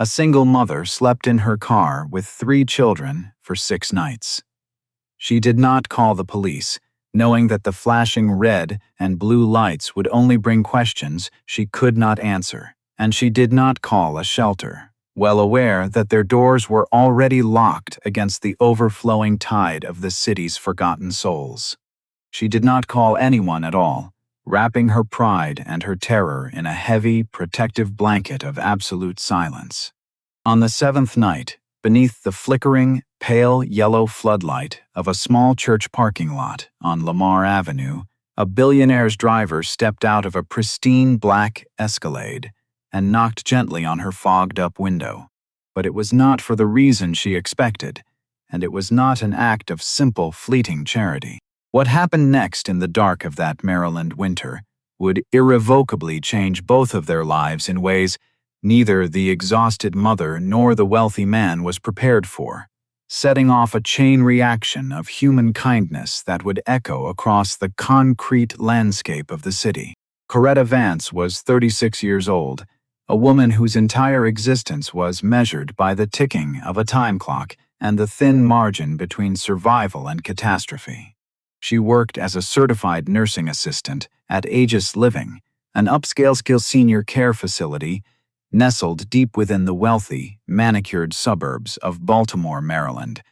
A single mother slept in her car with 3 children for 6 nights. She did not call the police, knowing that the flashing red and blue lights would only bring questions she could not answer, and she did not call a shelter, well aware that their doors were already locked against the overflowing tide of the city's forgotten souls. She did not call anyone at all, wrapping her pride and her terror in a heavy, protective blanket of absolute silence. On the 7th night, beneath the flickering, pale yellow floodlight of a small church parking lot on Lamar Avenue, a Billionaire's driver stepped out of a pristine black Escalade and knocked gently on her fogged-up window. But it was not for the reason she expected, and it was not an act of simple, fleeting charity. What happened next in the dark of that Maryland winter would irrevocably change both of their lives in ways neither the exhausted mother nor the wealthy man was prepared for, setting off a chain reaction of human kindness that would echo across the concrete landscape of the city. Coretta Vance was 36 years old, a woman whose entire existence was measured by the ticking of a time clock and the thin margin between survival and catastrophe. She worked as a certified nursing assistant at Aegis Living, an upscale senior care facility nestled deep within the wealthy, manicured suburbs of Baltimore, Maryland,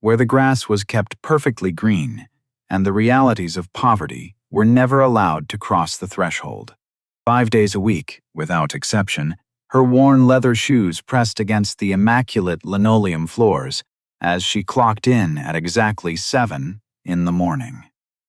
where the grass was kept perfectly green and the realities of poverty were never allowed to cross the threshold. 5 days a week, without exception, her worn leather shoes pressed against the immaculate linoleum floors as she clocked in at exactly 7 in the morning.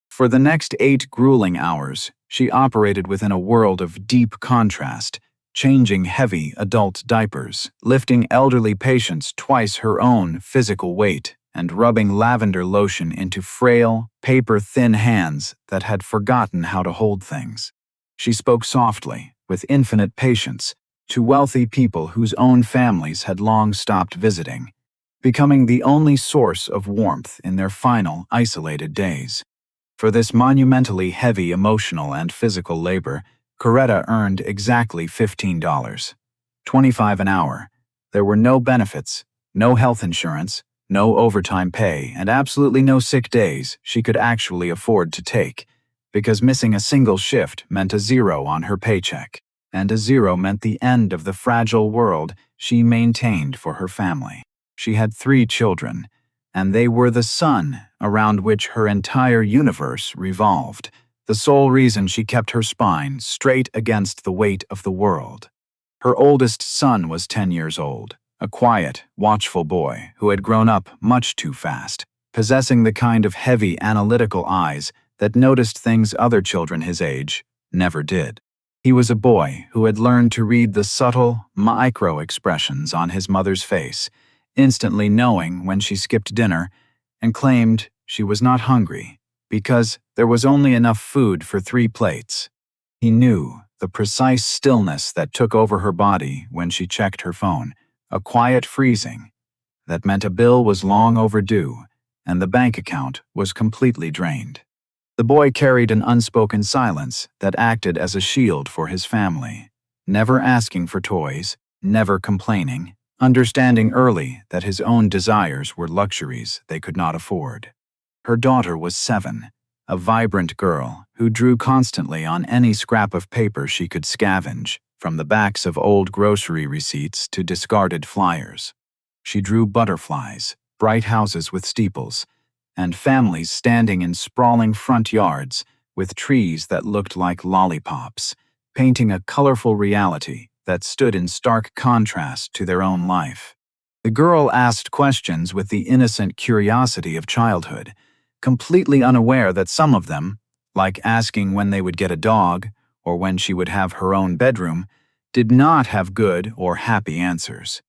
For the next 8 grueling hours, she operated within a world of deep contrast, changing heavy adult diapers, lifting elderly patients twice her own physical weight, and rubbing lavender lotion into frail, paper-thin hands that had forgotten how to hold things. She spoke softly, with infinite patience, to wealthy people whose own families had long stopped visiting, becoming the only source of warmth in their final, isolated days. For this monumentally heavy emotional and physical labor, Coretta earned exactly $15, $25 an hour. There were no benefits, no health insurance, no overtime pay, and absolutely no sick days she could actually afford to take, because missing a single shift meant a 0 on her paycheck, and a 0 meant the end of the fragile world she maintained for her family. She had 3 children, and they were the sun around which her entire universe revolved, the sole reason she kept her spine straight against the weight of the world. Her oldest son was 10 years old, a quiet, watchful boy who had grown up much too fast, possessing the kind of heavy, analytical eyes that noticed things other children his age never did. He was a boy who had learned to read the subtle, micro-expressions on his mother's face, instantly knowing when she skipped dinner and claimed she was not hungry because there was only enough food for 3 plates. He knew the precise stillness that took over her body when she checked her phone, a quiet freezing that meant a bill was long overdue and the bank account was completely drained. The boy carried an unspoken silence that acted as a shield for his family, never asking for toys, never complaining, understanding early that his own desires were luxuries they could not afford. Her daughter was 7, a vibrant girl who drew constantly on any scrap of paper she could scavenge, from the backs of old grocery receipts to discarded flyers. She drew butterflies, bright houses with steeples, and families standing in sprawling front yards with trees that looked like lollipops, painting a colorful reality that stood in stark contrast to their own life. The girl asked questions with the innocent curiosity of childhood, completely unaware that some of them, like asking when they would get a dog or when she would have her own bedroom, did not have good or happy answers.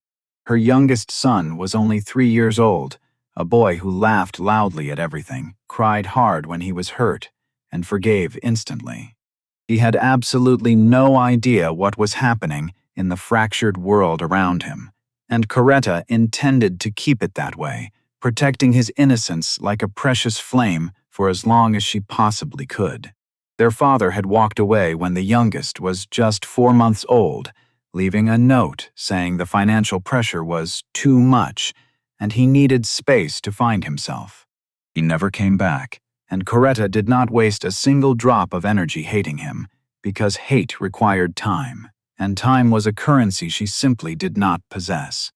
Her youngest son was only 3 years old, a boy who laughed loudly at everything, cried hard when he was hurt, and forgave instantly. He had absolutely no idea what was happening in the fractured world around him, and Coretta intended to keep it that way, protecting his innocence like a precious flame for as long as she possibly could. Their father had walked away when the youngest was just 4 months old, leaving a note saying the financial pressure was too much and he needed space to find himself. He never came back, and Coretta did not waste a single drop of energy hating him, because hate required time, and time was a currency she simply did not possess.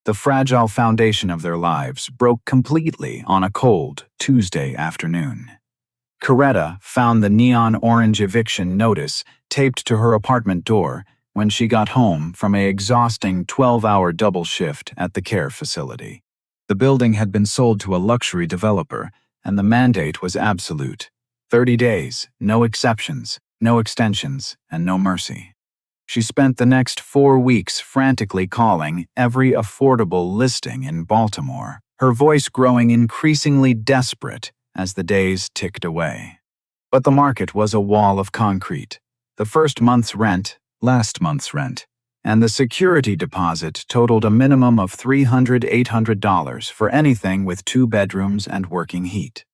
The fragile foundation of their lives broke completely on a cold Tuesday afternoon. Coretta found the neon orange eviction notice taped to her apartment door when she got home from an exhausting 12-hour double shift at the care facility. The building had been sold to a luxury developer, and the mandate was absolute: 30 days, no exceptions, no extensions, and no mercy. She spent the next 4 weeks frantically calling every affordable listing in Baltimore, her voice growing increasingly desperate as the days ticked away. But the market was a wall of concrete. The first month's rent, last month's rent, and the security deposit totaled a minimum of $800 for anything with 2 bedrooms and working heat.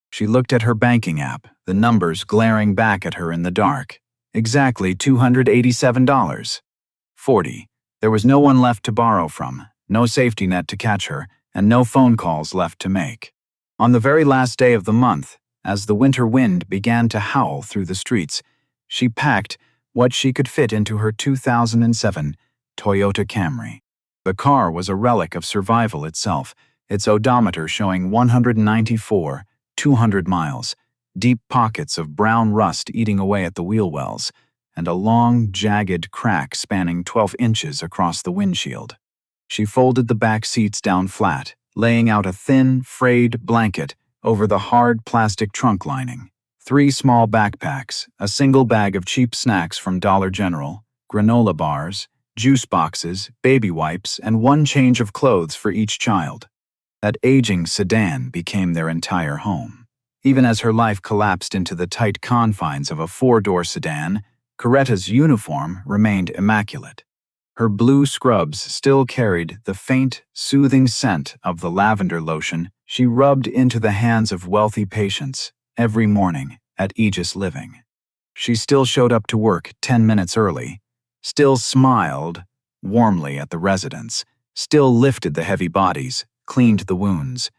She looked at her banking app, the numbers glaring back at her in the dark. Exactly $287.40. There was no one left to borrow from, no safety net to catch her, and no phone calls left to make. On the very last day of the month, as the winter wind began to howl through the streets, she packed what she could fit into her 2007 Toyota Camry. The car was a relic of survival itself, its odometer showing 194, 200 miles, deep pockets of brown rust eating away at the wheel wells, and a long, jagged crack spanning 12 inches across the windshield. She folded the back seats down flat, laying out a thin, frayed blanket over the hard plastic trunk lining. 3 small backpacks, a single bag of cheap snacks from Dollar General, granola bars, juice boxes, baby wipes, and 1 change of clothes for each child. That aging sedan became their entire home. Even as her life collapsed into the tight confines of a 4-door sedan, Coretta's uniform remained immaculate. Her blue scrubs still carried the faint, soothing scent of the lavender lotion she rubbed into the hands of wealthy patients every morning at Aegis Living. She still showed up to work 10 minutes early, still smiled warmly at the residents, still lifted the heavy bodies, cleaned the wounds,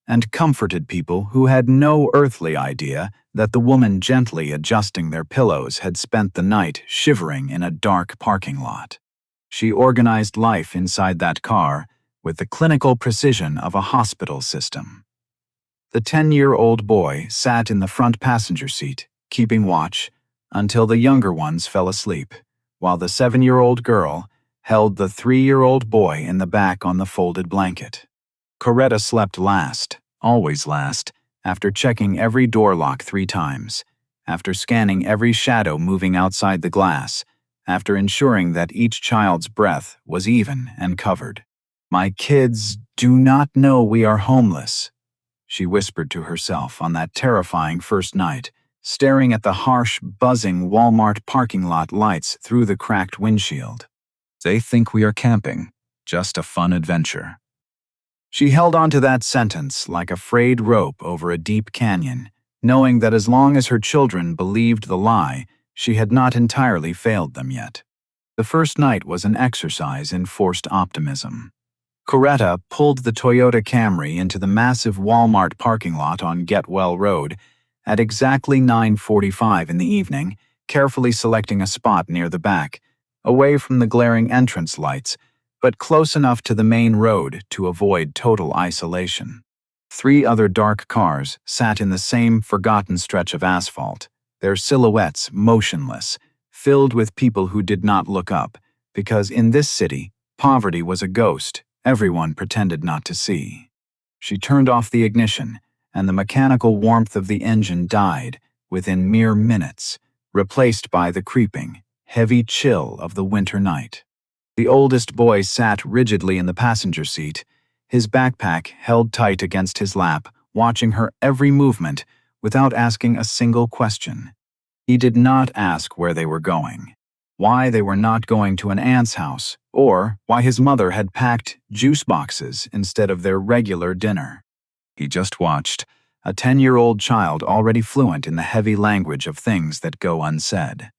and comforted people who had no earthly idea that the woman gently adjusting their pillows had spent the night shivering in a dark parking lot. She organized life inside that car with the clinical precision of a hospital system. The 10-year-old boy sat in the front passenger seat, keeping watch, until the younger ones fell asleep, while the 7-year-old girl held the 3-year-old boy in the back on the folded blanket. Coretta slept last, always last, after checking every door lock 3 times, after scanning every shadow moving outside the glass, after ensuring that each child's breath was even and covered. "My kids do not know we are homeless," she whispered to herself on that terrifying first night, staring at the harsh, buzzing Walmart parking lot lights through the cracked windshield. "They think we are camping. Just a fun adventure." She held on to that sentence like a frayed rope over a deep canyon, knowing that as long as her children believed the lie, she had not entirely failed them yet. The first night was an exercise in forced optimism. Coretta pulled the Toyota Camry into the massive Walmart parking lot on Getwell Road at exactly 9:45 in the evening, carefully selecting a spot near the back, away from the glaring entrance lights, but close enough to the main road to avoid total isolation. 3 other dark cars sat in the same forgotten stretch of asphalt, their silhouettes motionless, filled with people who did not look up, because in this city, poverty was a ghost everyone pretended not to see. She turned off the ignition, and the mechanical warmth of the engine died within mere minutes, replaced by the creeping, heavy chill of the winter night. The oldest boy sat rigidly in the passenger seat, his backpack held tight against his lap, watching her every movement without asking a single question. He did not ask where they were going, why they were not going to an aunt's house, or why his mother had packed juice boxes instead of their regular dinner. He just watched, a 10-year-old child already fluent in the heavy language of things that go unsaid.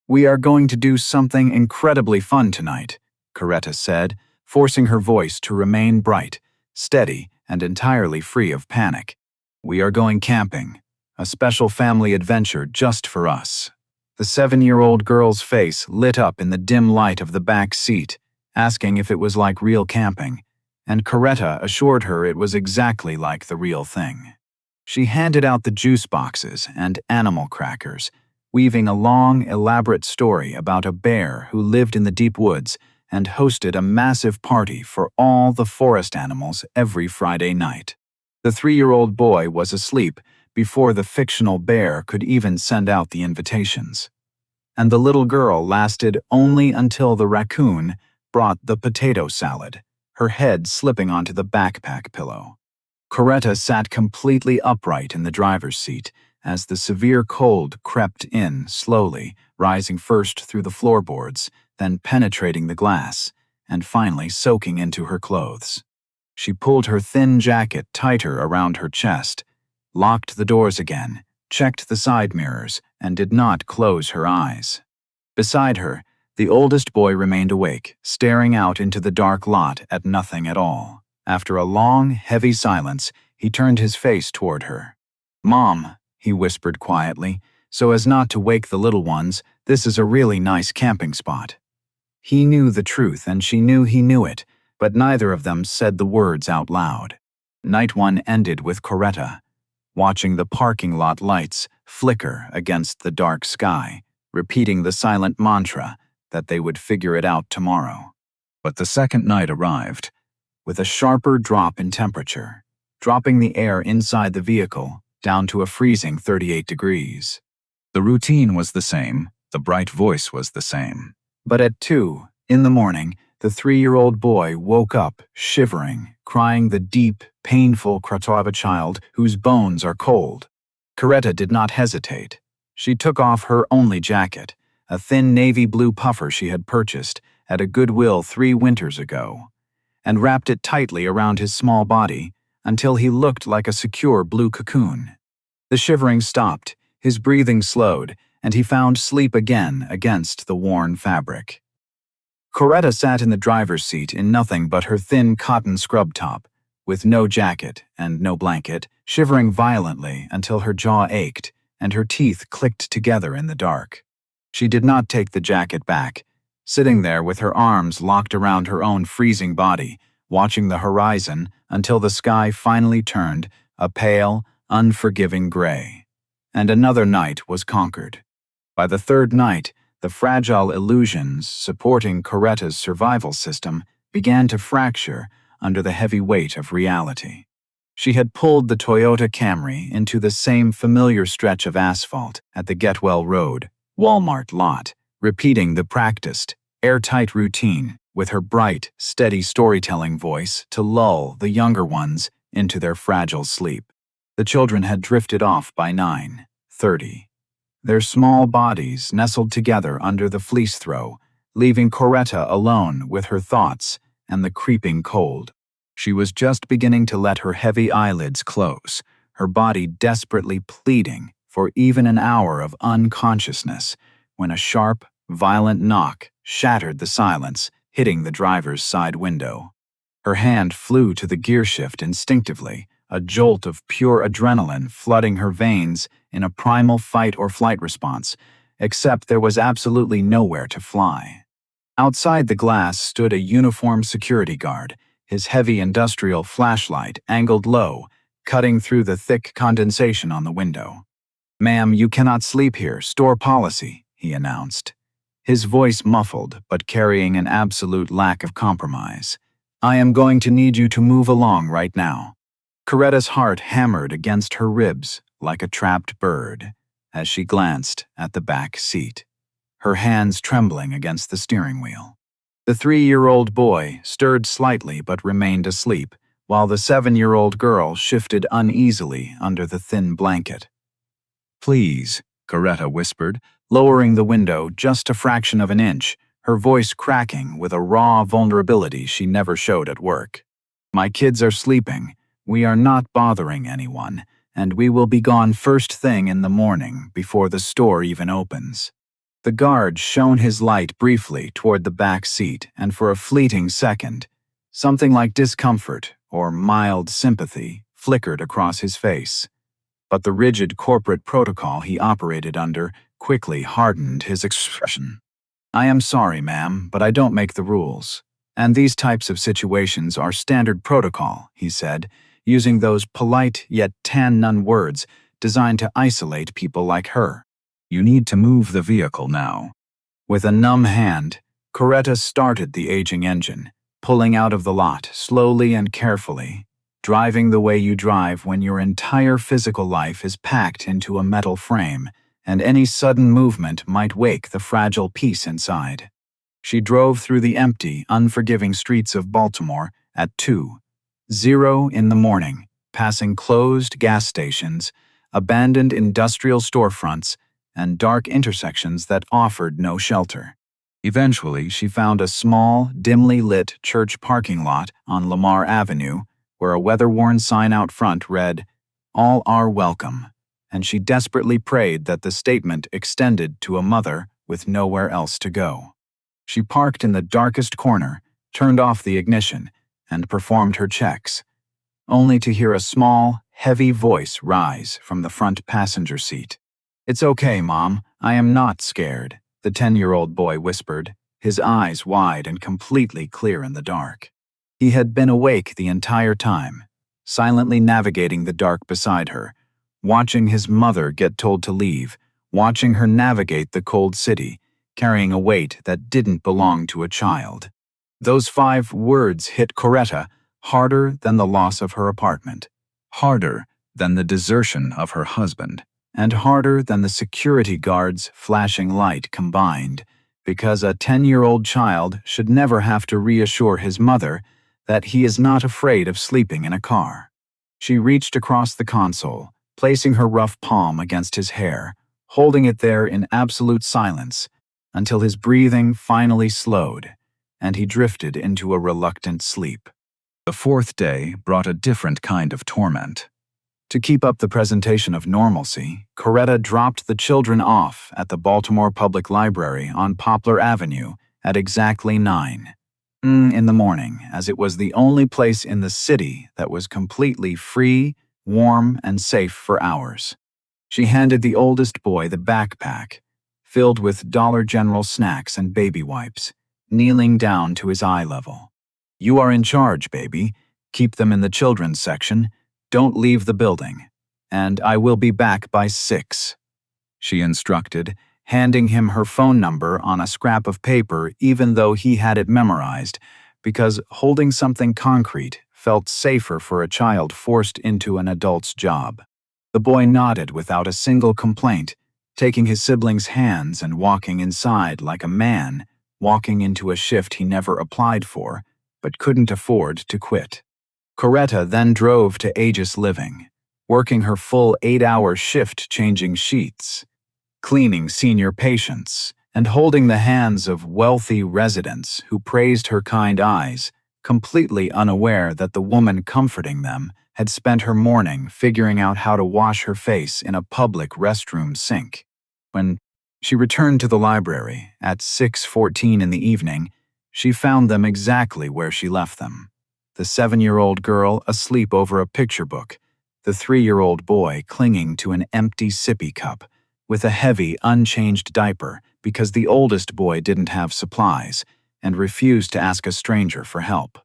"We are going to do something incredibly fun tonight," Coretta said, forcing her voice to remain bright, steady, and entirely free of panic. "We are going camping, a special family adventure just for us." The 7-year-old girl's face lit up in the dim light of the back seat, asking if it was like real camping, and Coretta assured her it was exactly like the real thing. She handed out the juice boxes and animal crackers, weaving a long, elaborate story about a bear who lived in the deep woods and hosted a massive party for all the forest animals every Friday night. The 3-year-old boy was asleep before the fictional bear could even send out the invitations. And the little girl lasted only until the raccoon brought the potato salad, her head slipping onto the backpack pillow. Coretta sat completely upright in the driver's seat as the severe cold crept in slowly, rising first through the floorboards, then penetrating the glass, and finally soaking into her clothes. She pulled her thin jacket tighter around her chest, locked the doors again, checked the side mirrors, and did not close her eyes. Beside her, the oldest boy remained awake, staring out into the dark lot at nothing at all. After a long, heavy silence, he turned his face toward her. "Mom," he whispered quietly, so as not to wake the little ones, "this is a really nice camping spot." He knew the truth and she knew he knew it, but neither of them said the words out loud. Night one ended with Coretta watching the parking lot lights flicker against the dark sky, repeating the silent mantra that they would figure it out tomorrow. But the second night arrived, with a sharper drop in temperature, dropping the air inside the vehicle down to a freezing 38 degrees. The routine was the same, the bright voice was the same. But at 2 in the morning, the 3-year-old boy woke up, shivering, crying the deep, painful cry of a child whose bones are cold. Coretta did not hesitate. She took off her only jacket, a thin navy blue puffer she had purchased at a Goodwill 3 winters ago, and wrapped it tightly around his small body until he looked like a secure blue cocoon. The shivering stopped, his breathing slowed, and he found sleep again against the worn fabric. Coretta sat in the driver's seat in nothing but her thin cotton scrub top, with no jacket and no blanket, shivering violently until her jaw ached and her teeth clicked together in the dark. She did not take the jacket back, sitting there with her arms locked around her own freezing body, watching the horizon until the sky finally turned a pale, unforgiving gray. And another night was conquered. By the third night, the fragile illusions supporting Coretta's survival system began to fracture under the heavy weight of reality. She had pulled the Toyota Camry into the same familiar stretch of asphalt at the Getwell Road, Walmart lot, repeating the practiced, airtight routine with her bright, steady storytelling voice to lull the younger ones into their fragile sleep. The children had drifted off by 9:30. Their small bodies nestled together under the fleece throw, leaving Coretta alone with her thoughts and the creeping cold. She was just beginning to let her heavy eyelids close, her body desperately pleading for even an hour of unconsciousness, when a sharp, violent knock shattered the silence, hitting the driver's side window. Her hand flew to the gear shift instinctively, a jolt of pure adrenaline flooding her veins in a primal fight-or-flight response, except there was absolutely nowhere to fly. Outside the glass stood a uniformed security guard, his heavy industrial flashlight angled low, cutting through the thick condensation on the window. "Ma'am, you cannot sleep here, store policy," he announced, his voice muffled but carrying an absolute lack of compromise. "I am going to need you to move along right now." Coretta's heart hammered against her ribs like a trapped bird as she glanced at the back seat, her hands trembling against the steering wheel. The 3-year-old boy stirred slightly but remained asleep, while the 7-year-old girl shifted uneasily under the thin blanket. "Please," Coretta whispered, lowering the window just a fraction of an inch, her voice cracking with a raw vulnerability she never showed at work. "My kids are sleeping. We are not bothering anyone, and we will be gone first thing in the morning before the store even opens." The guard shone his light briefly toward the back seat, and for a fleeting second, something like discomfort or mild sympathy flickered across his face. But the rigid corporate protocol he operated under quickly hardened his expression. "I am sorry, ma'am, but I don't make the rules. And these types of situations are standard protocol," he said, using those polite yet tan-none words designed to isolate people like her. "You need to move the vehicle now." With a numb hand, Coretta started the aging engine, pulling out of the lot slowly and carefully, driving the way you drive when your entire physical life is packed into a metal frame, and any sudden movement might wake the fragile peace inside. She drove through the empty, unforgiving streets of Baltimore at 2:00 in the morning, passing closed gas stations, abandoned industrial storefronts, and dark intersections that offered no shelter. Eventually, she found a small, dimly lit church parking lot on Lamar Avenue, where a weather-worn sign out front read, "All are welcome," and she desperately prayed that the statement extended to a mother with nowhere else to go. She parked in the darkest corner, turned off the ignition, and performed her checks, only to hear a small, heavy voice rise from the front passenger seat. "It's okay, Mom. I am not scared," the 10-year-old boy whispered, his eyes wide and completely clear in the dark. He had been awake the entire time, silently navigating the dark beside her, watching his mother get told to leave, watching her navigate the cold city, carrying a weight that didn't belong to a child. Those 5 words hit Coretta harder than the loss of her apartment, harder than the desertion of her husband, and harder than the security guard's flashing light combined, because a 10-year-old child should never have to reassure his mother that he is not afraid of sleeping in a car. She reached across the console, placing her rough palm against his hair, holding it there in absolute silence, until his breathing finally slowed, and he drifted into a reluctant sleep. The 4th day brought a different kind of torment. To keep up the presentation of normalcy, Coretta dropped the children off at the Baltimore Public Library on Poplar Avenue at exactly 9 in the morning, as it was the only place in the city that was completely free, warm, and safe for hours. She handed the oldest boy the backpack, filled with Dollar General snacks and baby wipes, kneeling down to his eye level. "You are in charge, baby. Keep them in the children's section. Don't leave the building. And I will be back by 6, she instructed, handing him her phone number on a scrap of paper even though he had it memorized, because holding something concrete felt safer for a child forced into an adult's job. The boy nodded without a single complaint, taking his siblings' hands and walking inside like a man, walking into a shift he never applied for, but couldn't afford to quit. Coretta then drove to Aegis Living, working her full 8-hour shift changing sheets, cleaning senior patients, and holding the hands of wealthy residents who praised her kind eyes, completely unaware that the woman comforting them had spent her morning figuring out how to wash her face in a public restroom sink. When she returned to the library at 6:14 in the evening, she found them exactly where she left them. The 7-year-old girl asleep over a picture book, the 3-year-old boy clinging to an empty sippy cup, with a heavy, unchanged diaper because the oldest boy didn't have supplies and refused to ask a stranger for help.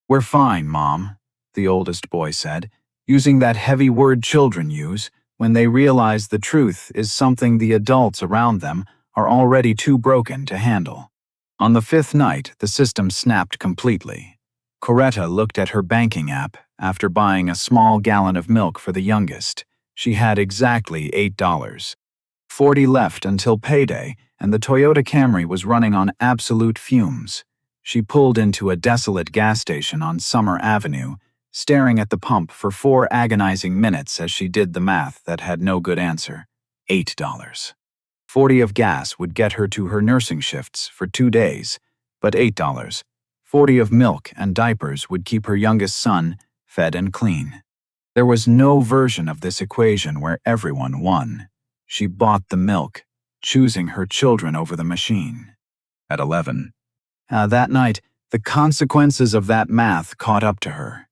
"We're fine, Mom," the oldest boy said, using that heavy word children use when they realize the truth is something the adults around them are already too broken to handle. On the 5th night, the system snapped completely. Coretta looked at her banking app after buying a small gallon of milk for the youngest. She had exactly $8.40 left until payday, and the Toyota Camry was running on absolute fumes. She pulled into a desolate gas station on Summer Avenue, staring at the pump for 4 agonizing minutes as she did the math that had no good answer. $8.40 of gas would get her to her nursing shifts for 2 days, but $8.40 of milk and diapers would keep her youngest son fed and clean. There was no version of this equation where everyone won. She bought the milk, choosing her children over the machine. At 11. That night, the consequences of that math caught up to her.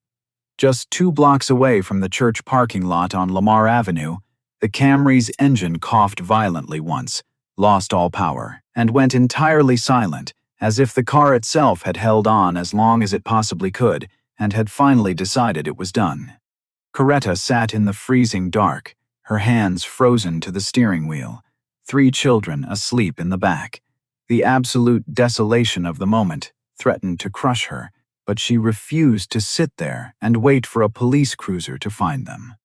Just 2 blocks away from the church parking lot on Lamar Avenue, the Camry's engine coughed violently once, lost all power, and went entirely silent, as if the car itself had held on as long as it possibly could and had finally decided it was done. Coretta sat in the freezing dark, her hands frozen to the steering wheel, 3 children asleep in the back. The absolute desolation of the moment threatened to crush her, but she refused to sit there and wait for a police cruiser to find them.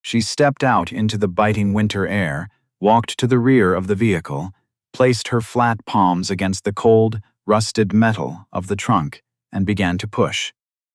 She stepped out into the biting winter air, walked to the rear of the vehicle, placed her flat palms against the cold, rusted metal of the trunk, and began to push.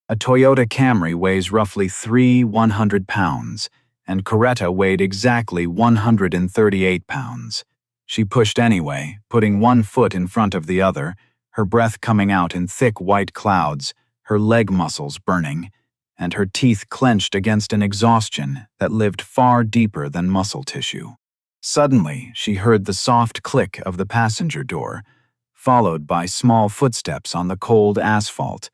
A Toyota Camry weighs roughly 300 pounds, and Coretta weighed exactly 138 pounds. She pushed anyway, putting one foot in front of the other, her breath coming out in thick white clouds, her leg muscles burning, and her teeth clenched against an exhaustion that lived far deeper than muscle tissue. Suddenly, she heard the soft click of the passenger door, followed by small footsteps on the cold asphalt.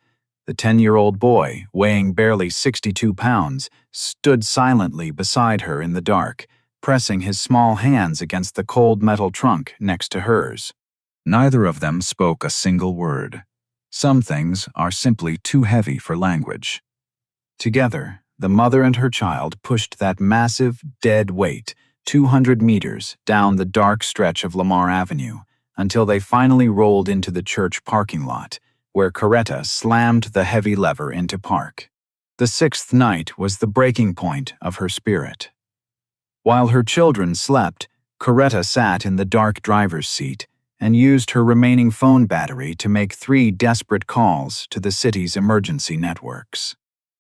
The 10-year-old boy, weighing barely 62 pounds, stood silently beside her in the dark, pressing his small hands against the cold metal trunk next to hers. Neither of them spoke a single word. Some things are simply too heavy for language. Together, the mother and her child pushed that massive, dead weight 200 meters down the dark stretch of Lamar Avenue until they finally rolled into the church parking lot, where Coretta slammed the heavy lever into park. The 6th night was the breaking point of her spirit. While her children slept, Coretta sat in the dark driver's seat and used her remaining phone battery to make 3 desperate calls to the city's emergency networks.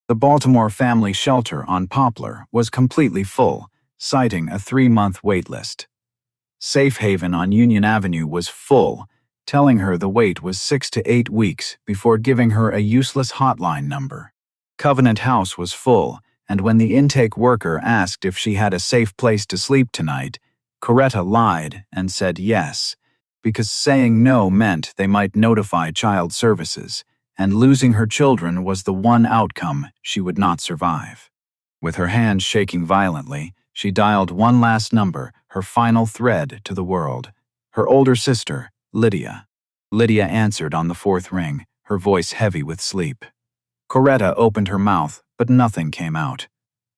The Baltimore Family Shelter on Poplar was completely full, citing a 3-month wait list. Safe Haven on Union Avenue was full, telling her the wait was 6 to 8 weeks before giving her a useless hotline number. Covenant House was full, and when the intake worker asked if she had a safe place to sleep tonight, Coretta lied and said yes, because saying no meant they might notify child services, and losing her children was the one outcome she would not survive. With her hands shaking violently, she dialed one last number, her final thread to the world. Her older sister, Lydia. Lydia answered on the 4th ring, her voice heavy with sleep. Coretta opened her mouth, but nothing came out.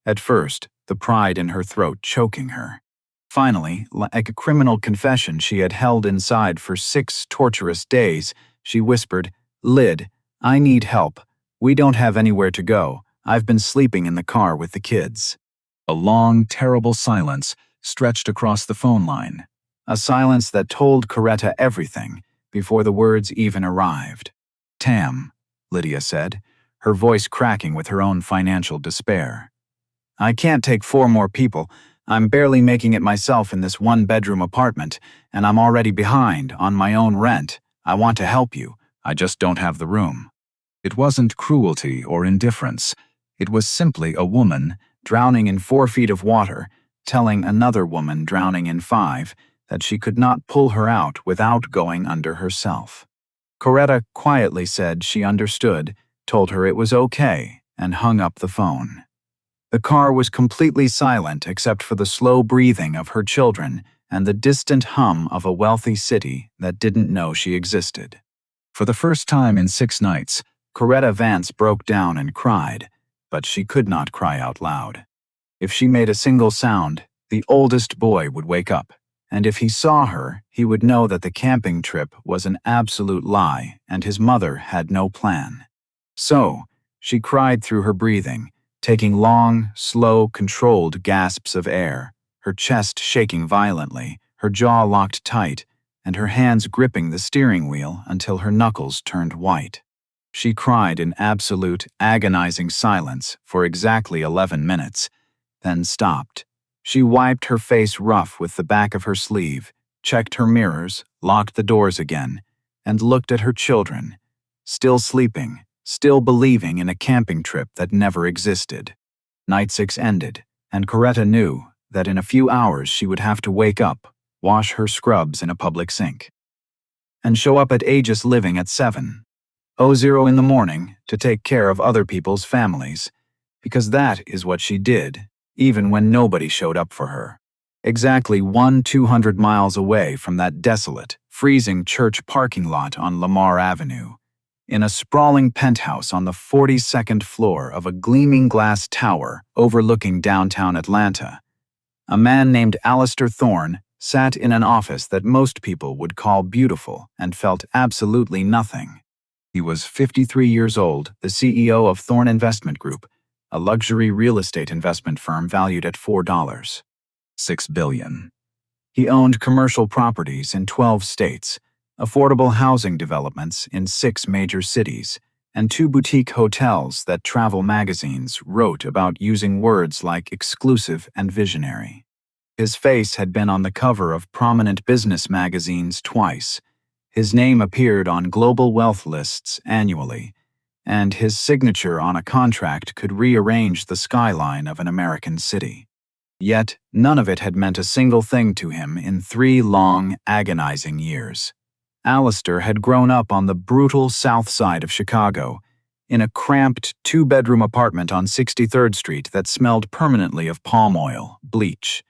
At first, the pride in her throat choking her. Finally, like a criminal confession she had held inside for 6 torturous days, she whispered, "Lyd, I need help. We don't have anywhere to go. I've been sleeping in the car with the kids." A long, terrible silence stretched across the phone line. A silence that told Coretta everything before the words even arrived. "Tam," Lydia said, her voice cracking with her own financial despair. "I can't take 4 more people. I'm barely making it myself in this 1-bedroom apartment, and I'm already behind on my own rent. I want to help you. I just don't have the room." It wasn't cruelty or indifference. It was simply a woman drowning in 4 feet of water, telling another woman drowning in 5 that she could not pull her out without going under herself. Coretta quietly said she understood, told her it was okay, and hung up the phone. The car was completely silent except for the slow breathing of her children and the distant hum of a wealthy city that didn't know she existed. For the first time in 6 nights, Coretta Vance broke down and cried, but she could not cry out loud. If she made a single sound, the oldest boy would wake up, and if he saw her, he would know that the camping trip was an absolute lie and his mother had no plan. So, she cried through her breathing, taking long, slow, controlled gasps of air, her chest shaking violently, her jaw locked tight, and her hands gripping the steering wheel until her knuckles turned white. She cried in absolute, agonizing silence for exactly 11 minutes, then stopped. She wiped her face rough with the back of her sleeve, checked her mirrors, locked the doors again, and looked at her children, still sleeping, still believing in a camping trip that never existed. Night 6 ended, and Coretta knew that in a few hours she would have to wake up, wash her scrubs in a public sink, and show up at Aegis Living at 7:00 in the morning to take care of other people's families, because that is what she did, even when nobody showed up for her. Exactly 200 miles away from that desolate, freezing church parking lot on Lamar Avenue, in a sprawling penthouse on the 42nd floor of a gleaming glass tower overlooking downtown Atlanta, a man named Alistair Thorne sat in an office that most people would call beautiful and felt absolutely nothing. He was 53 years old, the CEO of Thorne Investment Group, a luxury real estate investment firm valued at $4.6 billion. He owned commercial properties in 12 states, affordable housing developments in 6 major cities, and 2 boutique hotels that travel magazines wrote about using words like exclusive and visionary. His face had been on the cover of prominent business magazines twice. His name appeared on global wealth lists annually, and his signature on a contract could rearrange the skyline of an American city. Yet, none of it had meant a single thing to him in 3 long, agonizing years. Alistair had grown up on the brutal south side of Chicago, in a cramped 2-bedroom apartment on 63rd Street that smelled permanently of palm oil, bleach,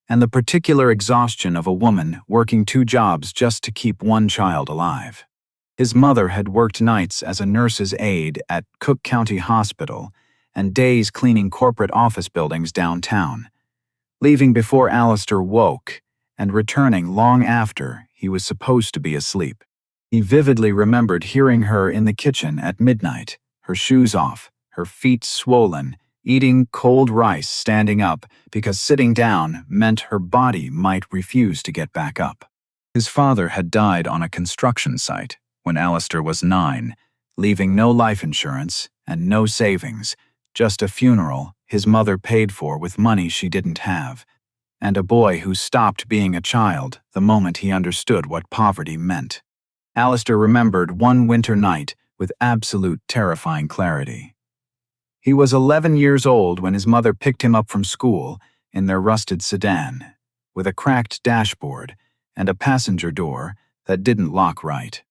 and the particular exhaustion of a woman working 2 jobs just to keep 1 child alive. His mother had worked nights as a nurse's aide at Cook County Hospital and days cleaning corporate office buildings downtown, leaving before Alistair woke and returning long after he was supposed to be asleep. He vividly remembered hearing her in the kitchen at midnight, her shoes off, her feet swollen, eating cold rice standing up because sitting down meant her body might refuse to get back up. His father had died on a construction site when Alistair was 9, leaving no life insurance and no savings, just a funeral his mother paid for with money she didn't have, and a boy who stopped being a child the moment he understood what poverty meant. Alistair remembered one winter night with absolute terrifying clarity. He was 11 years old when his mother picked him up from school in their rusted sedan, with a cracked dashboard and a passenger door that didn't lock right.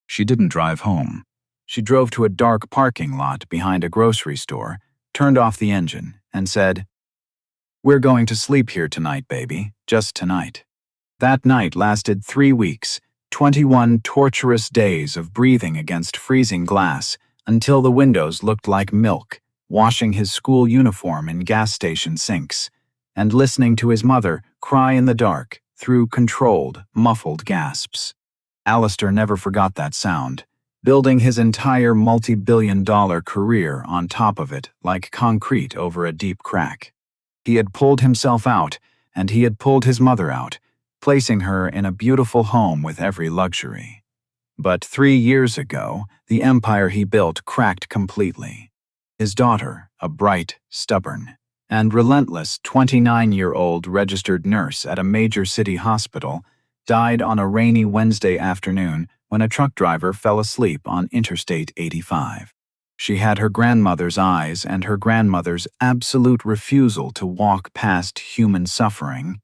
She didn't drive home. She drove to a dark parking lot behind a grocery store, turned off the engine, and said, "We're going to sleep here tonight, baby, just tonight." That night lasted 3 weeks, 21 torturous days of breathing against freezing glass until the windows looked like milk, washing his school uniform in gas station sinks, and listening to his mother cry in the dark through controlled, muffled gasps. Alistair never forgot that sound, building his entire multi-billion-dollar career on top of it like concrete over a deep crack. He had pulled himself out, and he had pulled his mother out, placing her in a beautiful home with every luxury. But 3 years ago, the empire he built cracked completely. His daughter, a bright, stubborn, and relentless 29-year-old registered nurse at a major city hospital, died on a rainy Wednesday afternoon when a truck driver fell asleep on Interstate 85. She had her grandmother's eyes and her grandmother's absolute refusal to walk past human suffering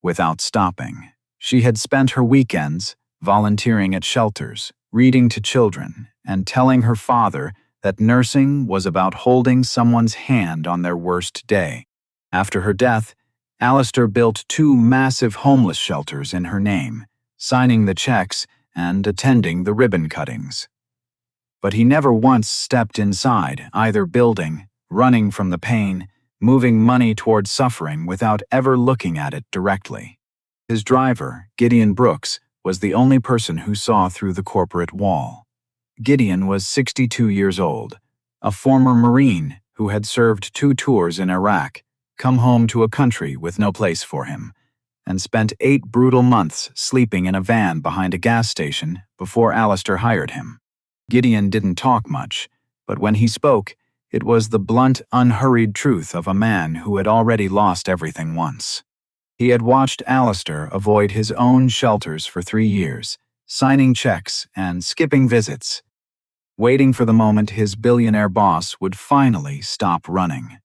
without stopping. She had spent her weekends volunteering at shelters, reading to children, and telling her father that nursing was about holding someone's hand on their worst day. After her death, Alistair built 2 massive homeless shelters in her name, signing the checks and attending the ribbon cuttings. But he never once stepped inside either building, running from the pain, moving money toward suffering without ever looking at it directly. His driver, Gideon Brooks, was the only person who saw through the corporate wall. Gideon was 62 years old, a former Marine who had served 2 tours in Iraq, come home to a country with no place for him, and spent 8 brutal months sleeping in a van behind a gas station before Alistair hired him. Gideon didn't talk much, but when he spoke, it was the blunt, unhurried truth of a man who had already lost everything once. He had watched Alistair avoid his own shelters for 3 years, signing checks and skipping visits, waiting for the moment his billionaire boss would finally stop running.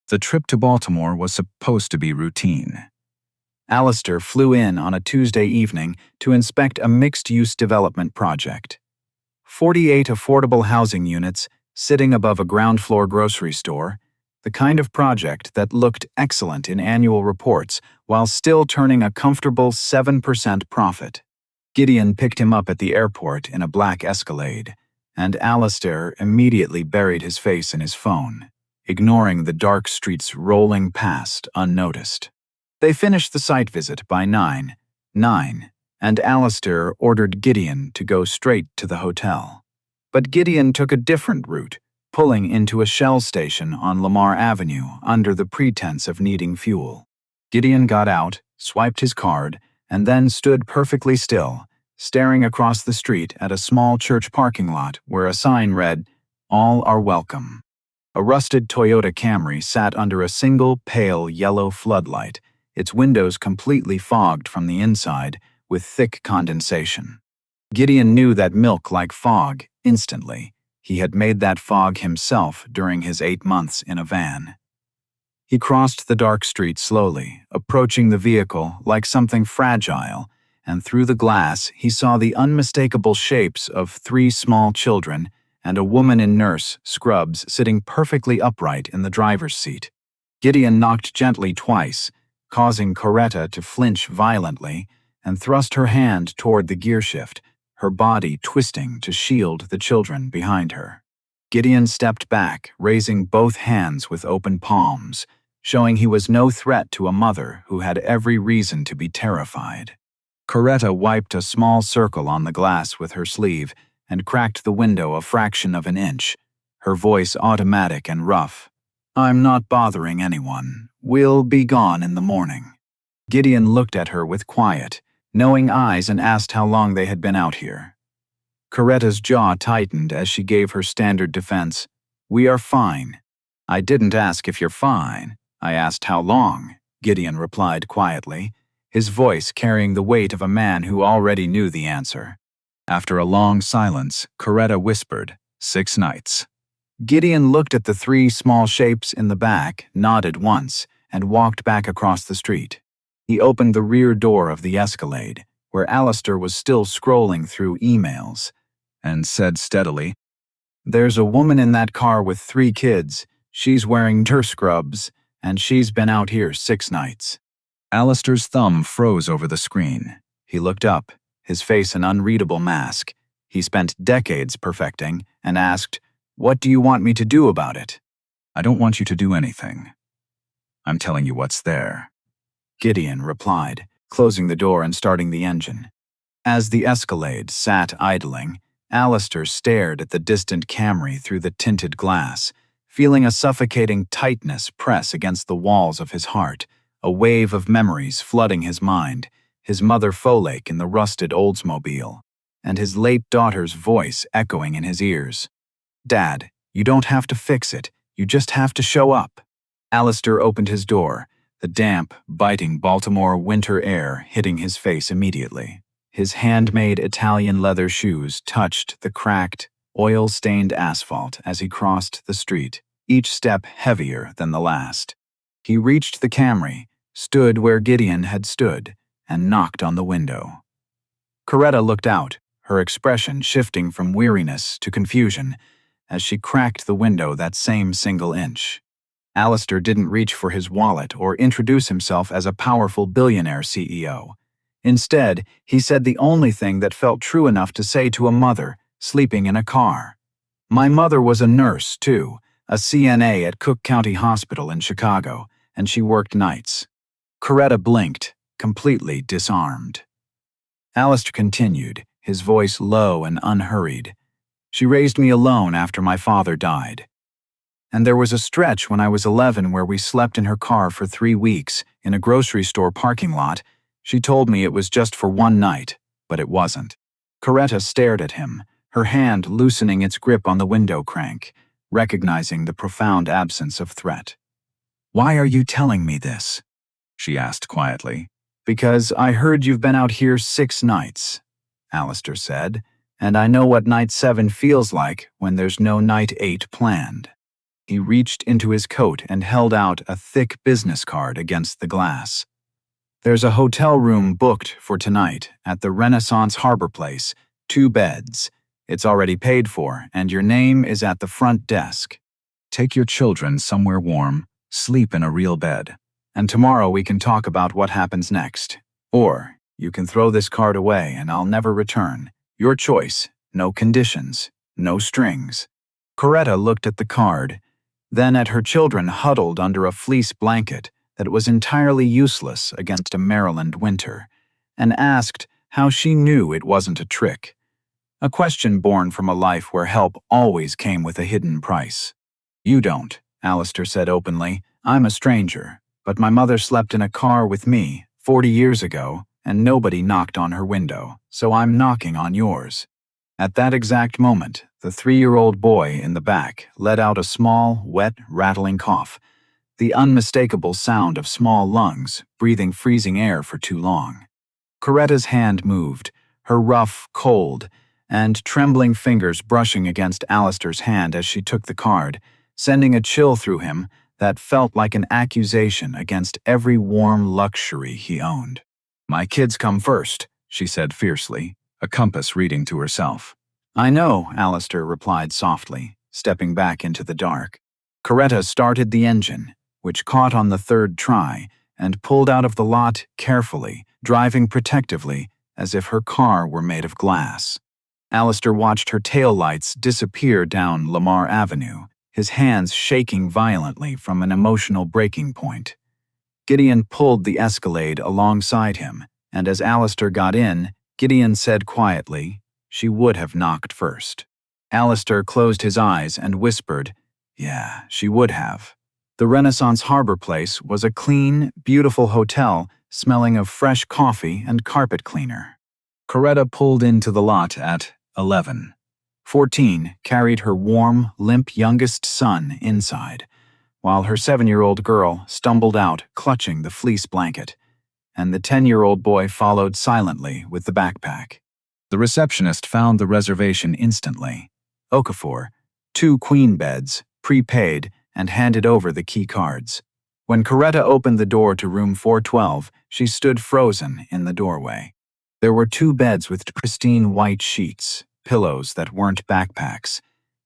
The trip to Baltimore was supposed to be routine. Alistair flew in on a Tuesday evening to inspect a mixed-use development project. 48 affordable housing units sitting above a ground-floor grocery store, the kind of project that looked excellent in annual reports while still turning a comfortable 7% profit. Gideon picked him up at the airport in a black Escalade, and Alistair immediately buried his face in his phone, ignoring the dark streets rolling past unnoticed. They finished the site visit by 9, and Alistair ordered Gideon to go straight to the hotel. But Gideon took a different route, pulling into a Shell station on Lamar Avenue under the pretense of needing fuel. Gideon got out, swiped his card, and then stood perfectly still, staring across the street at a small church parking lot where a sign read, "All are welcome." A rusted Toyota Camry sat under a single pale yellow floodlight, its windows completely fogged from the inside with thick condensation. Gideon knew that milk like fog instantly. He had made that fog himself during his 8 months in a van. He crossed the dark street slowly, approaching the vehicle like something fragile, and through the glass he saw the unmistakable shapes of 3 small children and a woman in nurse scrubs sitting perfectly upright in the driver's seat. Gideon knocked gently twice, causing Coretta to flinch violently, and thrust her hand toward the gearshift, her body twisting to shield the children behind her. Gideon stepped back, raising both hands with open palms, showing he was no threat to a mother who had every reason to be terrified. Coretta wiped a small circle on the glass with her sleeve and cracked the window a fraction of an inch, her voice automatic and rough. "I'm not bothering anyone. We'll be gone in the morning." Gideon looked at her with quiet, knowing eyes and asked how long they had been out here. Coretta's jaw tightened as she gave her standard defense. "We are fine." "I didn't ask if you're fine. I asked how long," Gideon replied quietly, his voice carrying the weight of a man who already knew the answer. After a long silence, Coretta whispered, 6 nights. Gideon looked at the 3 small shapes in the back, nodded once, and walked back across the street. He opened the rear door of the Escalade, where Alistair was still scrolling through emails, and said steadily, "There's a woman in that car with 3 kids. She's wearing nurse scrubs, and she's been out here 6 nights. Alistair's thumb froze over the screen. He looked up, his face an unreadable mask he spent decades perfecting, and asked, "What do you want me to do about it?" "I don't want you to do anything. I'm telling you what's there," Gideon replied, closing the door and starting the engine. As the Escalade sat idling, Alistair stared at the distant Camry through the tinted glass, feeling a suffocating tightness press against the walls of his heart, a wave of memories flooding his mind, his mother Folake in the rusted Oldsmobile, and his late daughter's voice echoing in his ears. "Dad, you don't have to fix it, you just have to show up." Alistair opened his door, the damp, biting Baltimore winter air hitting his face immediately. His handmade Italian leather shoes touched the cracked, oil-stained asphalt as he crossed the street, each step heavier than the last. He reached the Camry, stood where Gideon had stood, and knocked on the window. Coretta looked out, her expression shifting from weariness to confusion as she cracked the window that same single inch. Alistair didn't reach for his wallet or introduce himself as a powerful billionaire CEO. Instead, he said the only thing that felt true enough to say to a mother sleeping in a car. "My mother was a nurse, too, a CNA at Cook County Hospital in Chicago, and she worked nights." Coretta blinked, completely disarmed. Alistair continued, his voice low and unhurried. "She raised me alone after my father died. And there was a stretch when I was 11 where we slept in her car for 3 weeks, in a grocery store parking lot. She told me it was just for 1 night, but it wasn't." Coretta stared at him, her hand loosening its grip on the window crank, recognizing the profound absence of threat. "Why are you telling me this?" she asked quietly. "Because I heard you've been out here 6 nights, Alistair said, "and I know what night 7 feels like when there's no night 8 planned." He reached into his coat and held out a thick business card against the glass. There's a hotel room booked for tonight at the Renaissance Harbor Place, 2 beds. It's already paid for, and your name is at the front desk. Take your children somewhere warm, sleep in a real bed, and tomorrow we can talk about what happens next. Or, you can throw this card away and I'll never return. Your choice, no conditions, no strings. Coretta looked at the card, then at her children huddled under a fleece blanket that was entirely useless against a Maryland winter, and asked how she knew it wasn't a trick. A question born from a life where help always came with a hidden price. You don't, Alistair said openly. I'm a stranger, but my mother slept in a car with me 40 years ago, and nobody knocked on her window, so I'm knocking on yours. At that exact moment, the 3-year-old boy in the back let out a small, wet, rattling cough, the unmistakable sound of small lungs breathing freezing air for too long. Coretta's hand moved, her rough, cold, and trembling fingers brushing against Alistair's hand as she took the card, sending a chill through him that felt like an accusation against every warm luxury he owned. My kids come first, she said fiercely, a compass reading to herself. I know, Alistair replied softly, stepping back into the dark. Coretta started the engine, which caught on the 3rd try, and pulled out of the lot carefully, driving protectively, as if her car were made of glass. Alistair watched her taillights disappear down Lamar Avenue, his hands shaking violently from an emotional breaking point. Gideon pulled the Escalade alongside him, and as Alistair got in, Gideon said quietly, she would have knocked first. Alistair closed his eyes and whispered, yeah, she would have. The Renaissance Harbor Place was a clean, beautiful hotel smelling of fresh coffee and carpet cleaner. Coretta pulled into the lot at 11. 14 carried her warm, limp youngest son inside, while her 7-year-old girl stumbled out clutching the fleece blanket, and the 10-year-old boy followed silently with the backpack. The receptionist found the reservation instantly. Okafor, 2 queen beds, prepaid, and handed over the key cards. When Coretta opened the door to room 412, she stood frozen in the doorway. There were 2 beds with pristine white sheets, pillows that weren't backpacks,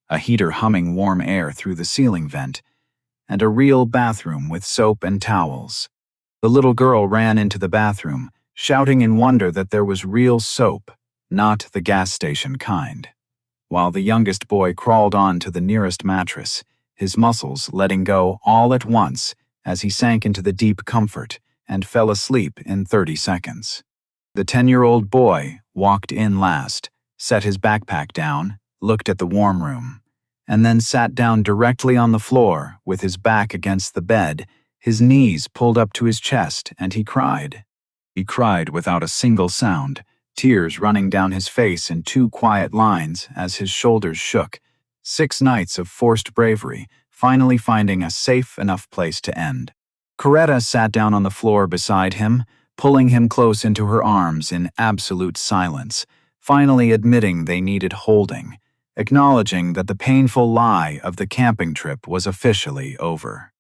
a heater humming warm air through the ceiling vent, and a real bathroom with soap and towels. The little girl ran into the bathroom, shouting in wonder that there was real soap, not the gas station kind, while the youngest boy crawled on to the nearest mattress, his muscles letting go all at once as he sank into the deep comfort and fell asleep in 30 seconds. The 10-year-old boy walked in last, set his backpack down, looked at the warm room, and then sat down directly on the floor with his back against the bed, his knees pulled up to his chest, and he cried. He cried without a single sound, tears running down his face in 2 quiet lines as his shoulders shook. 6 nights of forced bravery, finally finding a safe enough place to end. Coretta sat down on the floor beside him, pulling him close into her arms in absolute silence, finally admitting they needed holding, acknowledging that the painful lie of the camping trip was officially over.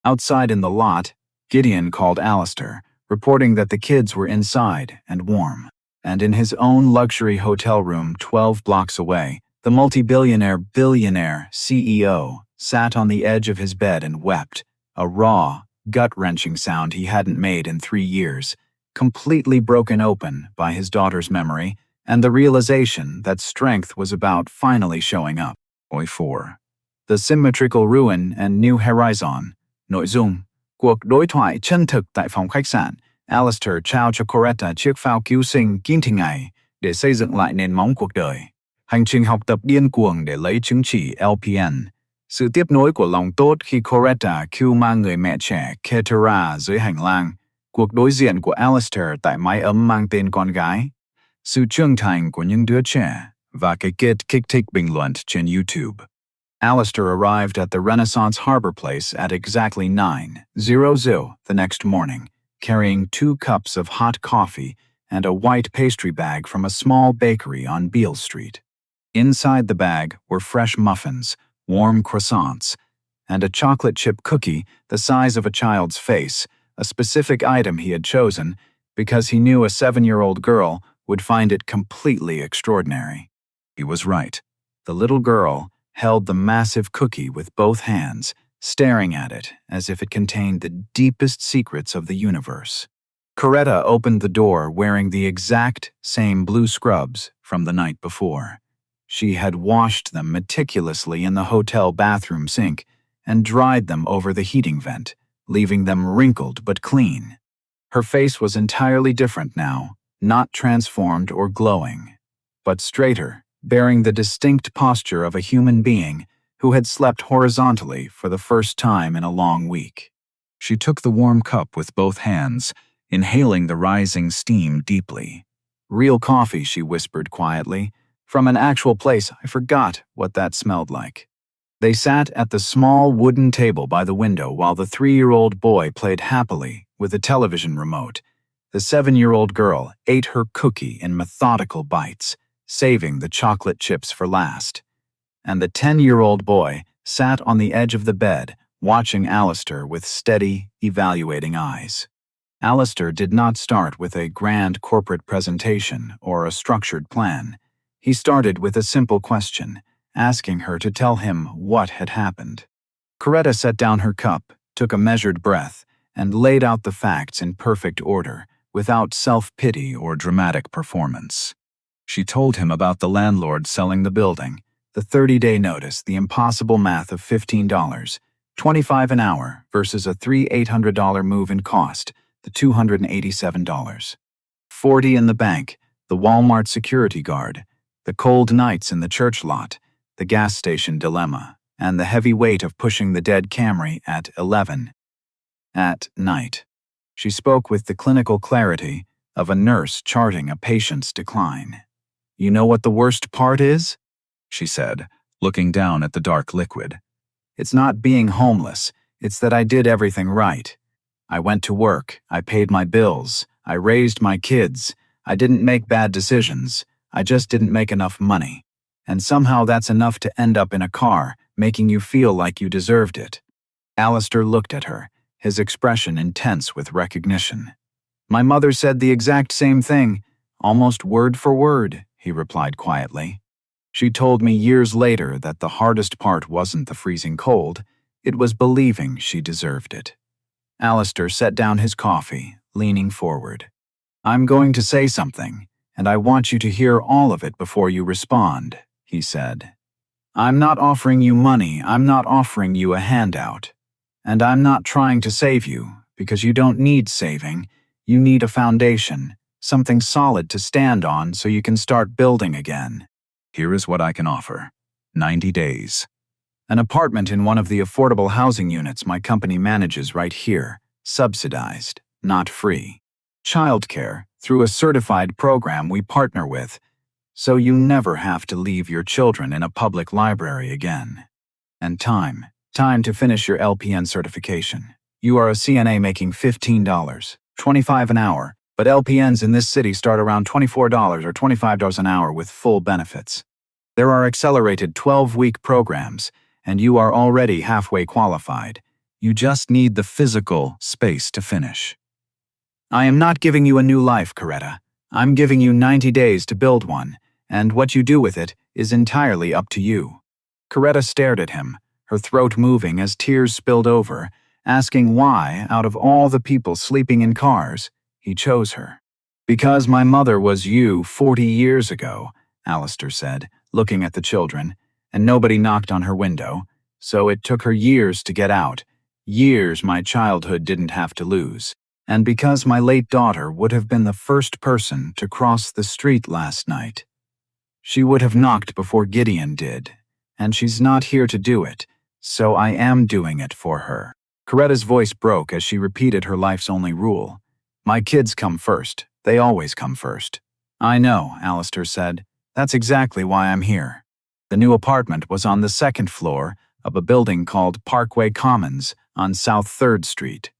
Outside in the lot, Gideon called Alistair, reporting that the kids were inside and warm. And in his own luxury hotel room 12 blocks away, the Billionaire CEO sat on the edge of his bed and wept, a raw, gut-wrenching sound he hadn't made in 3 years, completely broken open by his daughter's memory and the realization that strength was about finally showing up. Oi 4. The Symmetrical Ruin and New Horizon. Nội dung: Cuộc đối thoại chân thực tại phòng khách sạn. Alistair trao cho Coretta chiếc phao cứu sinh Ginty ngày để xây dựng lại nền móng cuộc đời. Hành trình học tập điên cuồng để lấy chứng chỉ LPN. Sự tiếp nối của lòng tốt khi Coretta cứu mang người mẹ trẻ Ketera dưới hành lang. Cuộc đối diện của Alistair tại mái ấm mang tên con gái. Sự trưởng thành của những đứa trẻ và cái kết kích thích bình luận trên YouTube. Alistair arrived at the Renaissance Harbor Place at exactly 9:00 the next morning, carrying 2 cups of hot coffee and a white pastry bag from a small bakery on Beale Street. Inside the bag were fresh muffins, warm croissants, and a chocolate chip cookie the size of a child's face, a specific item he had chosen because he knew a 7-year-old girl would find it completely extraordinary. He was right. The little girl held the massive cookie with both hands, staring at it as if it contained the deepest secrets of the universe. Coretta opened the door wearing the exact same blue scrubs from the night before. She had washed them meticulously in the hotel bathroom sink and dried them over the heating vent, leaving them wrinkled but clean. Her face was entirely different now, not transformed or glowing, but straighter, bearing the distinct posture of a human being who had slept horizontally for the first time in a long week. She took the warm cup with both hands, inhaling the rising steam deeply. "Real coffee," she whispered quietly. "From an actual place. I forgot what that smelled like." They sat at the small wooden table by the window while the 3-year-old boy played happily with a television remote. The 7-year-old girl ate her cookie in methodical bites, saving the chocolate chips for last. And the 10-year-old boy sat on the edge of the bed, watching Alistair with steady, evaluating eyes. Alistair did not start with a grand corporate presentation or a structured plan. He started with a simple question, asking her to tell him what had happened. Coretta set down her cup, took a measured breath, and laid out the facts in perfect order, without self-pity or dramatic performance. She told him about the landlord selling the building, the 30-day notice, the impossible math of $15, $25 an hour versus a $800 move-in cost, the $287. $40 in the bank, the Walmart security guard, the cold nights in the church lot, the gas station dilemma, and the heavy weight of pushing the dead Camry at 11 at night. She spoke with the clinical clarity of a nurse charting a patient's decline. "You know what the worst part is?" she said, looking down at the dark liquid. "It's not being homeless, it's that I did everything right. I went to work, I paid my bills, I raised my kids, I didn't make bad decisions, I just didn't make enough money. And somehow that's enough to end up in a car, making you feel like you deserved it." Alistair looked at her, his expression intense with recognition. "My mother said the exact same thing, almost word for word," he replied quietly. "She told me years later that the hardest part wasn't the freezing cold, it was believing she deserved it." Alistair set down his coffee, leaning forward. "I'm going to say something, and I want you to hear all of it before you respond," he said. "I'm not offering you money, I'm not offering you a handout. And I'm not trying to save you, because you don't need saving. You need a foundation, something solid to stand on so you can start building again. Here is what I can offer. 90 days. An apartment in one of the affordable housing units my company manages right here, subsidized, not free. Childcare, through a certified program we partner with, so you never have to leave your children in a public library again. And time to finish your LPN certification. You are a CNA making $15, $25 an hour, but LPNs in this city start around $24 or $25 an hour with full benefits. There are accelerated 12-week programs, and you are already halfway qualified. You just need the physical space to finish. I am not giving you a new life, Coretta. I'm giving you 90 days to build one, and what you do with it is entirely up to you." Coretta stared at him, her throat moving as tears spilled over, asking why, out of all the people sleeping in cars, he chose her. "Because my mother was you 40 years ago," Alistair said, looking at the children, "and nobody knocked on her window, so it took her years to get out, years my childhood didn't have to lose. And because my late daughter would have been the first person to cross the street last night. She would have knocked before Gideon did, and she's not here to do it, so I am doing it for her." Coretta's voice broke as she repeated her life's only rule. "My kids come first. They always come first." "I know," Alistair said. "That's exactly why I'm here." The new apartment was on the second floor of a building called Parkway Commons on South 3rd Street.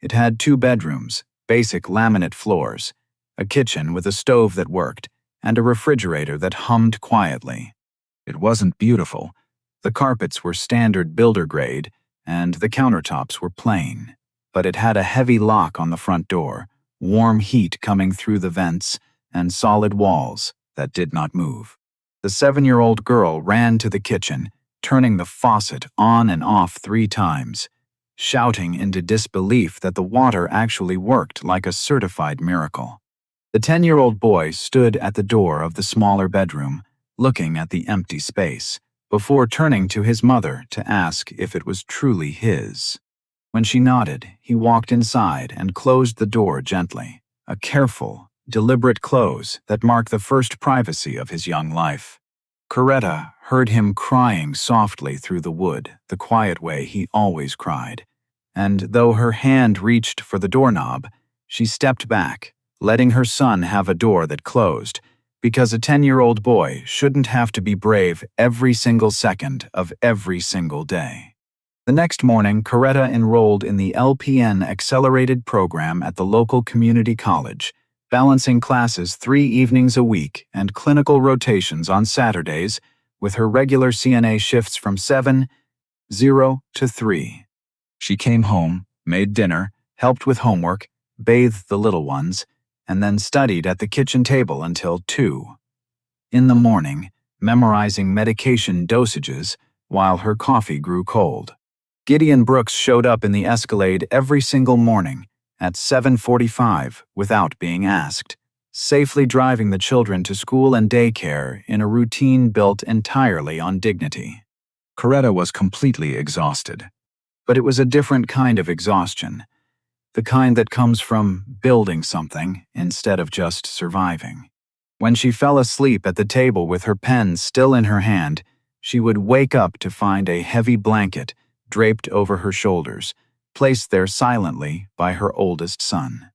It had 2 bedrooms, basic laminate floors, a kitchen with a stove that worked, and a refrigerator that hummed quietly. It wasn't beautiful. The carpets were standard builder grade, and the countertops were plain. But it had a heavy lock on the front door, warm heat coming through the vents, and solid walls that did not move. The 7-year-old girl ran to the kitchen, turning the faucet on and off 3 times, shouting into disbelief that the water actually worked like a certified miracle. The 10-year-old boy stood at the door of the smaller bedroom, looking at the empty space, before turning to his mother to ask if it was truly his. When she nodded, he walked inside and closed the door gently, a careful, deliberate close that marked the first privacy of his young life. Coretta heard him crying softly through the wood, the quiet way he always cried, and though her hand reached for the doorknob, she stepped back, letting her son have a door that closed, because a 10-year-old boy shouldn't have to be brave every single second of every single day. The next morning, Coretta enrolled in the LPN accelerated program at the local community college, balancing classes 3 evenings a week and clinical rotations on Saturdays, with her regular CNA shifts from 7:00 to 3. She came home, made dinner, helped with homework, bathed the little ones, and then studied at the kitchen table until 2 in the morning, memorizing medication dosages while her coffee grew cold. Gideon Brooks showed up in the Escalade every single morning at 7:45 without being asked, safely driving the children to school and daycare in a routine built entirely on dignity. Coretta was completely exhausted. But it was a different kind of exhaustion, the kind that comes from building something instead of just surviving. When she fell asleep at the table with her pen still in her hand, she would wake up to find a heavy blanket draped over her shoulders, placed there silently by her oldest son.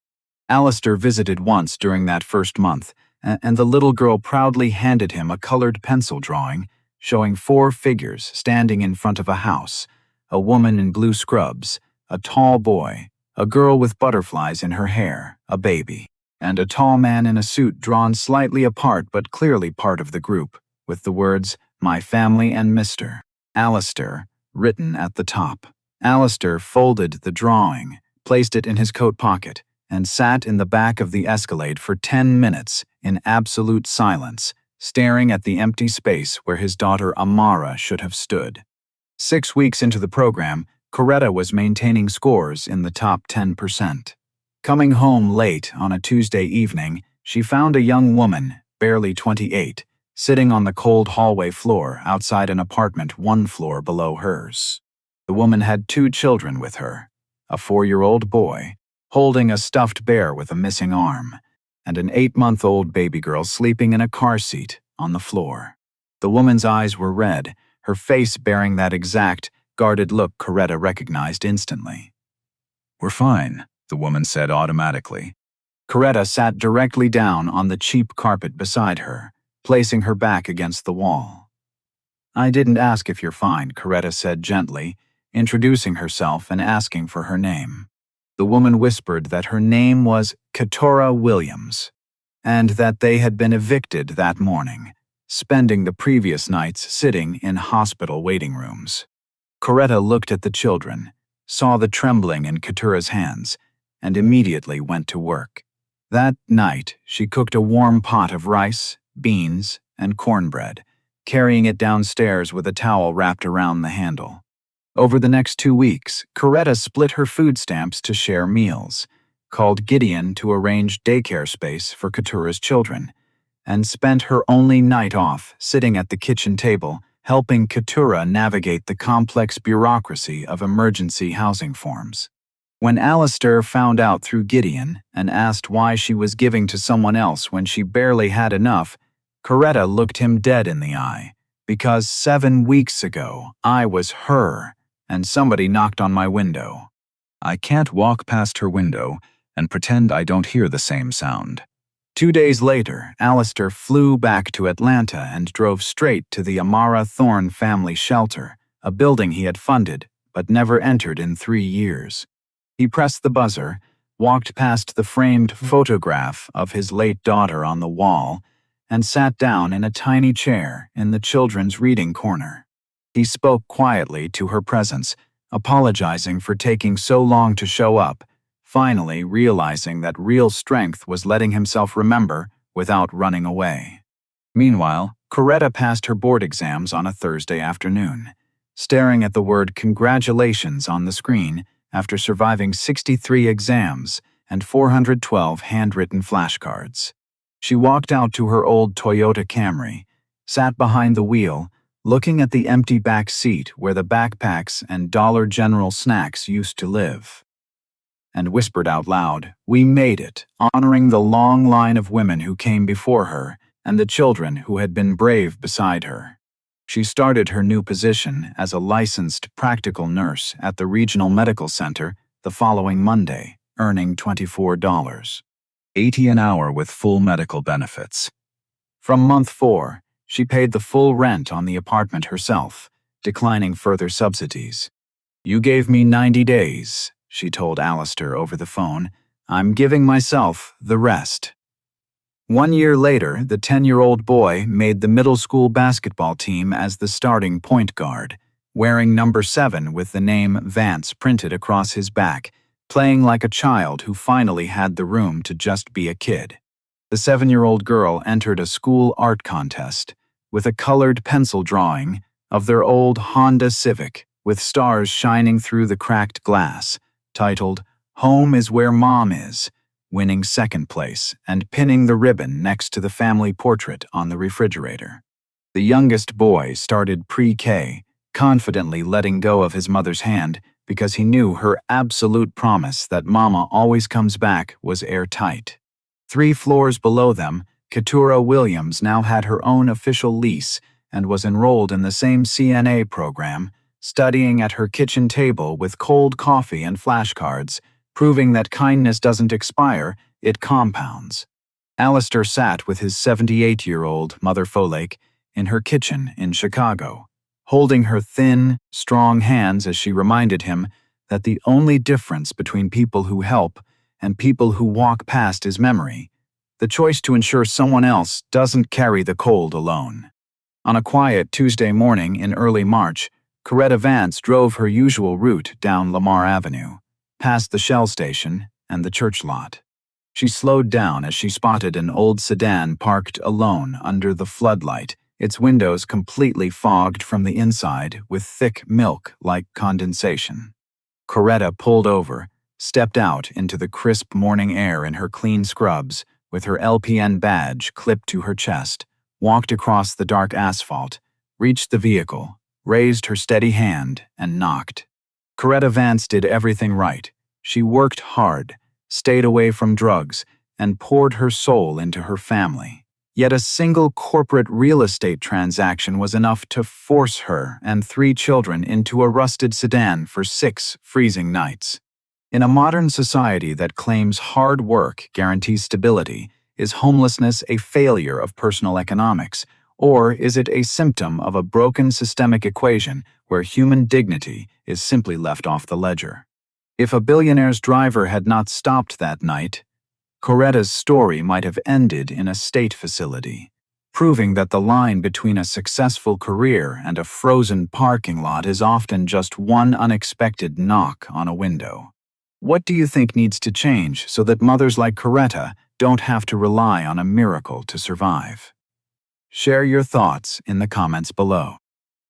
Alistair visited once during that first month, and the little girl proudly handed him a colored pencil drawing showing 4 figures standing in front of a house: a woman in blue scrubs, a tall boy, a girl with butterflies in her hair, a baby, and a tall man in a suit drawn slightly apart but clearly part of the group, with the words, "My family and Mr. Alistair," written at the top. Alistair folded the drawing, placed it in his coat pocket, and sat in the back of the Escalade for 10 minutes in absolute silence, staring at the empty space where his daughter Amara should have stood. 6 weeks into the program, Coretta was maintaining scores in the top 10%. Coming home late on a Tuesday evening, she found a young woman, barely 28, sitting on the cold hallway floor outside an apartment 1 floor below hers. The woman had 2 children with her, a 4-year-old boy, holding a stuffed bear with a missing arm, and an 8-month-old baby girl sleeping in a car seat on the floor. The woman's eyes were red, her face bearing that exact, guarded look Coretta recognized instantly. "We're fine," the woman said automatically. Coretta sat directly down on the cheap carpet beside her, placing her back against the wall. "I didn't ask if you're fine," Coretta said gently, introducing herself and asking for her name. The woman whispered that her name was Keturah Williams, and that they had been evicted that morning, spending the previous nights sitting in hospital waiting rooms. Coretta looked at the children, saw the trembling in Keturah's hands, and immediately went to work. That night, she cooked a warm pot of rice, beans, and cornbread, carrying it downstairs with a towel wrapped around the handle. Over the next 2 weeks, Coretta split her food stamps to share meals, called Gideon to arrange daycare space for Keturah's children, and spent her only night off sitting at the kitchen table, helping Keturah navigate the complex bureaucracy of emergency housing forms. When Alistair found out through Gideon and asked why she was giving to someone else when she barely had enough, Coretta looked him dead in the eye, because 7 weeks ago I was her, and somebody knocked on my window. I can't walk past her window and pretend I don't hear the same sound. 2 days later, Alistair flew back to Atlanta and drove straight to the Amara Thorne family shelter, a building he had funded but never entered in 3 years. He pressed the buzzer, walked past the framed photograph of his late daughter on the wall, and sat down in a tiny chair in the children's reading corner. He spoke quietly to her presence, apologizing for taking so long to show up, finally realizing that real strength was letting himself remember without running away. Meanwhile, Coretta passed her board exams on a Thursday afternoon, staring at the word congratulations on the screen after surviving 63 exams and 412 handwritten flashcards. She walked out to her old Toyota Camry, sat behind the wheel, looking at the empty back seat where the backpacks and Dollar General snacks used to live, and whispered out loud, "We made it," honoring the long line of women who came before her and the children who had been brave beside her. She started her new position as a licensed practical nurse at the regional medical center the following Monday, earning $24.80 an hour with full medical benefits. From month 4, she paid the full rent on the apartment herself, declining further subsidies. "You gave me 90 days, she told Alistair over the phone. "I'm giving myself the rest." 1 year later, the 10-year-old boy made the middle school basketball team as the starting point guard, wearing number 7 with the name Vance printed across his back, playing like a child who finally had the room to just be a kid. The 7-year-old girl entered a school art contest with a colored pencil drawing of their old Honda Civic with stars shining through the cracked glass, titled "Home is Where Mom Is," winning second place and pinning the ribbon next to the family portrait on the refrigerator. The youngest boy started pre-K, confidently letting go of his mother's hand because he knew her absolute promise that Mama always comes back was airtight. 3 floors below them, Keturah Williams now had her own official lease and was enrolled in the same CNA program, studying at her kitchen table with cold coffee and flashcards, proving that kindness doesn't expire, it compounds. Alistair sat with his 78-year-old Mother Folake in her kitchen in Chicago, holding her thin, strong hands as she reminded him that the only difference between people who help and people who walk past is memory, the choice to ensure someone else doesn't carry the cold alone. On a quiet Tuesday morning in early March, Coretta Vance drove her usual route down Lamar Avenue, past the Shell station and the church lot. She slowed down as she spotted an old sedan parked alone under the floodlight, its windows completely fogged from the inside with thick milk-like condensation. Coretta pulled over, stepped out into the crisp morning air in her clean scrubs, with her LPN badge clipped to her chest, walked across the dark asphalt, reached the vehicle, raised her steady hand, and knocked. Coretta Vance did everything right. She worked hard, stayed away from drugs, and poured her soul into her family. Yet a single corporate real estate transaction was enough to force her and 3 children into a rusted sedan for 6 freezing nights. In a modern society that claims hard work guarantees stability, is homelessness a failure of personal economics, or is it a symptom of a broken systemic equation where human dignity is simply left off the ledger? If a billionaire's driver had not stopped that night, Coretta's story might have ended in a state facility, proving that the line between a successful career and a frozen parking lot is often just one unexpected knock on a window. What do you think needs to change so that mothers like Coretta don't have to rely on a miracle to survive? Share your thoughts in the comments below.